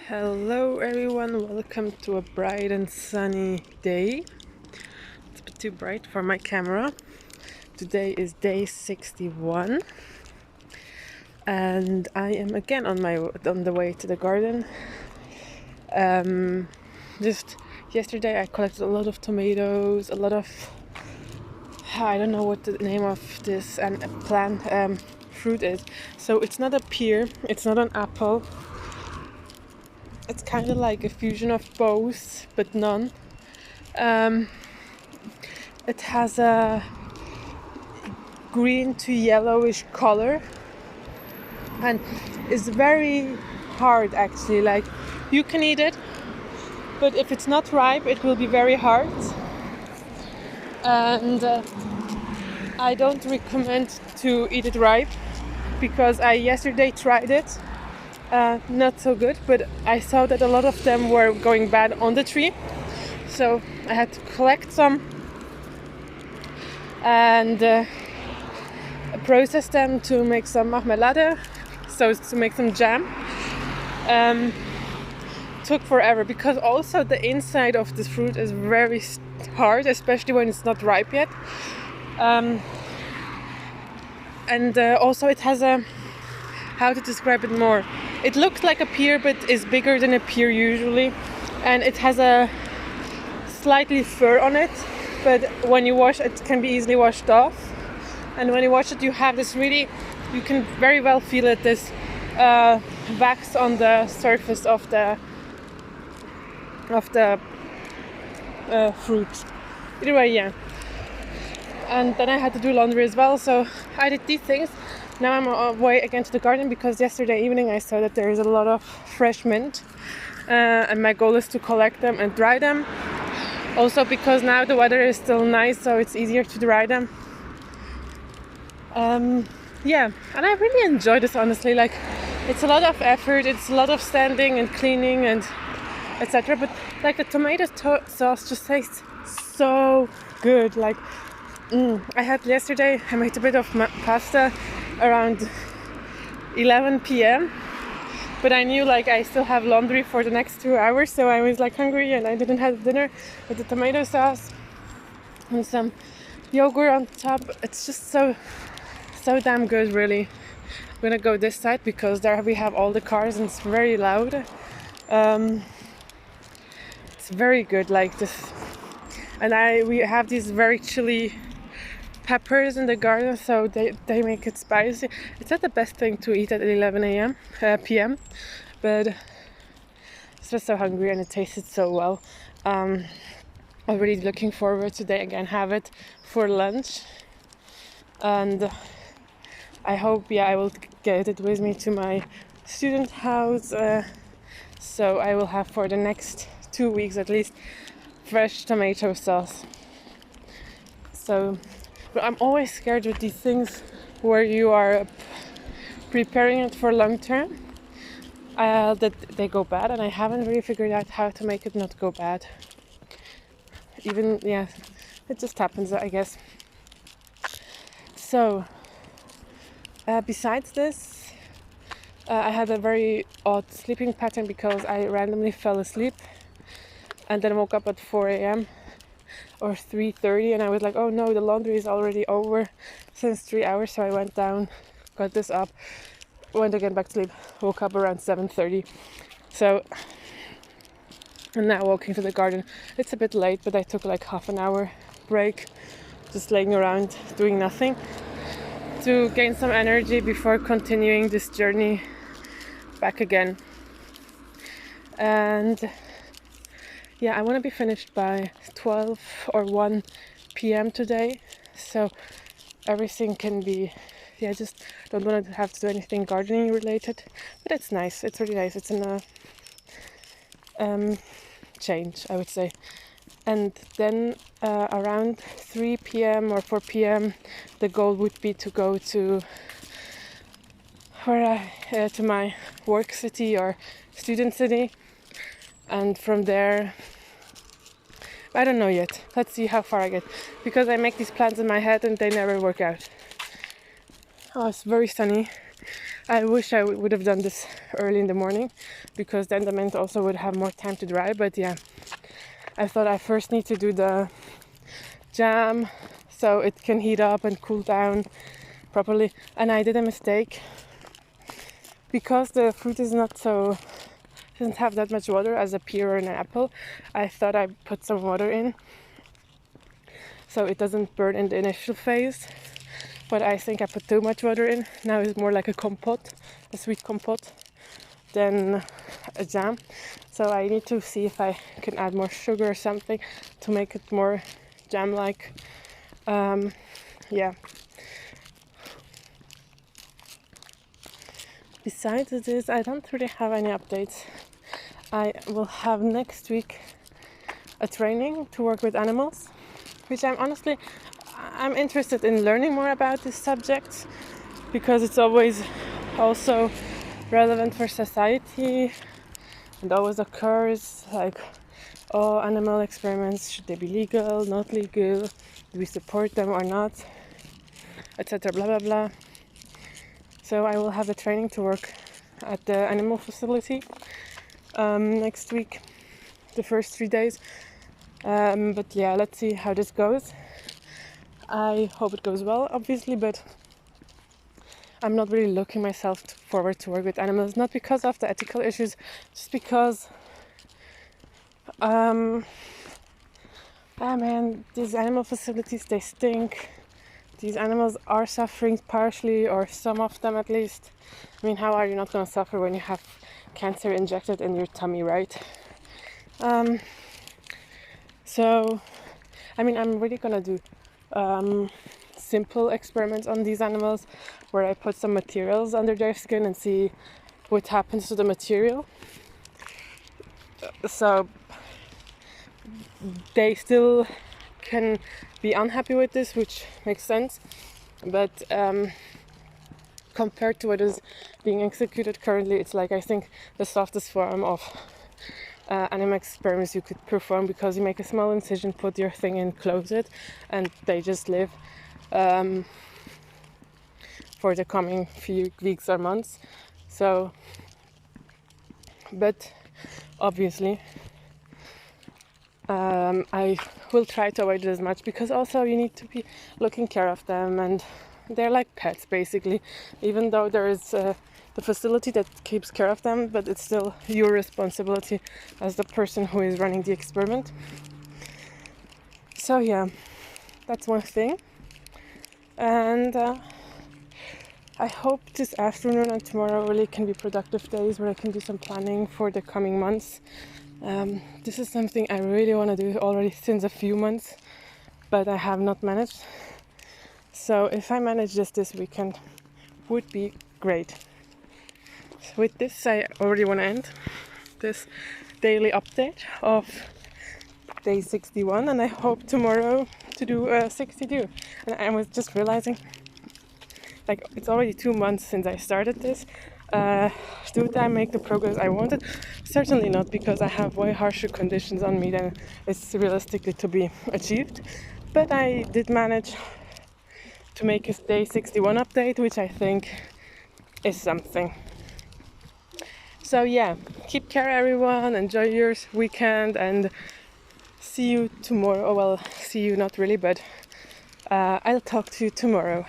Hello everyone, welcome to a bright and sunny day. It's a bit too bright for my camera. Today is day 61 and I am again on the way to the garden. Just yesterday I collected a lot of tomatoes, a lot of I don't know what the name of this and plant fruit is. So it's not a pear, it's not an apple. It's kind of like a fusion of both, but none. It has a green to yellowish color and is very hard actually. Like you can eat it, but if it's not ripe, it will be very hard. And I don't recommend to eat it ripe because I yesterday tried it. Not so good, but I saw that a lot of them were going bad on the tree, so I had to collect some and process them to make some marmelade, so to make some jam. Took forever because also the inside of this fruit is very hard, especially when it's not ripe yet. And also it has a, how to describe it more, it looks like a pear but is bigger than a pear usually, and it has a slightly fur on it, but when you wash it can be easily washed off. And when you wash it, you have this really, you can very well feel it, this wax on the surface of the fruit. Either way, yeah. And then I had to do laundry as well, so I did these things. Now I'm on my way again to the garden because yesterday evening I saw that there is a lot of fresh mint, and my goal is to collect them and dry them. Also because now the weather is still nice, so it's easier to dry them. Yeah, and I really enjoy this honestly. Like, it's a lot of effort, it's a lot of standing and cleaning and etc. But like the tomato sauce just tastes so good. Like, I had yesterday, I made a bit of pasta around 11 p.m. but I knew like I still have laundry for the next 2 hours, so I was like hungry and I didn't have dinner with the tomato sauce and some yogurt on top. It's just so damn good, really. I'm gonna go this side because there we have all the cars and it's very loud. It's very good, like this, and we have these very chili peppers in the garden, so they make it spicy. It's not the best thing to eat at 11 p.m. but I was just so hungry and it tasted so well. Already looking forward to again have it for lunch, and I hope I will get it with me to my student house, so I will have for the next 2 weeks at least fresh tomato sauce. So but I'm always scared with these things where you are preparing it for long term, that they go bad, and I haven't really figured out how to make it not go bad. Even, yeah, it just happens, I guess. So, besides this, I had a very odd sleeping pattern because I randomly fell asleep and then woke up at 4 a.m. or 3:30, and I was like, oh no, the laundry is already over since 3 hours. So I went down, got this up, went again back to sleep, woke up around 7:30. So I'm now walking to the garden. It's a bit late, but I took like half an hour break, just laying around doing nothing to gain some energy before continuing this journey back again. And yeah, I want to be finished by 12 or 1 p.m. today, so everything can be, yeah, just don't want to have to do anything gardening related, but it's nice, it's really nice, it's in a change, I would say. And then around 3 p.m. or 4 p.m. the goal would be to go to to my work city or student city, and from there I don't know yet. Let's see how far I get, because I make these plans in my head and they never work out. Oh, it's very sunny. I wish I would have done this early in the morning, because then the mint also would have more time to dry. But yeah, I thought I first need to do the jam so it can heat up and cool down properly. And I did a mistake, because the fruit is not so, doesn't have that much water as a pear or an apple. I thought I put some water in so it doesn't burn in the initial phase, but I think I put too much water in. Now it's more like a compote, a sweet compote, than a jam. So I need to see if I can add more sugar or something to make it more jam-like. Yeah. Besides this, I don't really have any updates. I will have next week a training to work with animals, which I'm interested in learning more about this subject, because it's always also relevant for society and always occurs, like, oh, animal experiments, should they be legal, not legal, do we support them or not, etc., blah blah blah. So I will have the training to work at the animal facility next week, the first 3 days. But yeah, let's see how this goes. I hope it goes well, obviously, but I'm not really looking myself forward to work with animals, not because of the ethical issues, just because these animal facilities, they stink. These animals are suffering partially, or some of them at least. I mean, how are you not going to suffer when you have cancer injected in your tummy, right? So, I mean, I'm really going to do simple experiments on these animals, where I put some materials under their skin and see what happens to the material. So they still can be unhappy with this, which makes sense, but compared to what is being executed currently, it's like, I think, the softest form of animal experiments you could perform, because you make a small incision, put your thing in, close it, and they just live for the coming few weeks or months. So, but obviously I will try to avoid it as much, because also you need to be looking care of them, and they're like pets basically, even though there is the facility that keeps care of them, but it's still your responsibility as the person who is running the experiment. So yeah, that's one thing. And I hope this afternoon and tomorrow really can be productive days where I can do some planning for the coming months. This is something I really want to do already since a few months, but I have not managed. So if I manage this weekend, would be great. So with this, I already want to end this daily update of day 61, and I hope tomorrow to do 62. And I was just realizing, like, it's already 2 months since I started this. Did I make the progress I wanted? Certainly not, because I have way harsher conditions on me than is realistically to be achieved. But I did manage to make a day 61 update, which I think is something. So yeah, keep care everyone, enjoy your weekend, and see you tomorrow. Well, see you not really, but I'll talk to you tomorrow.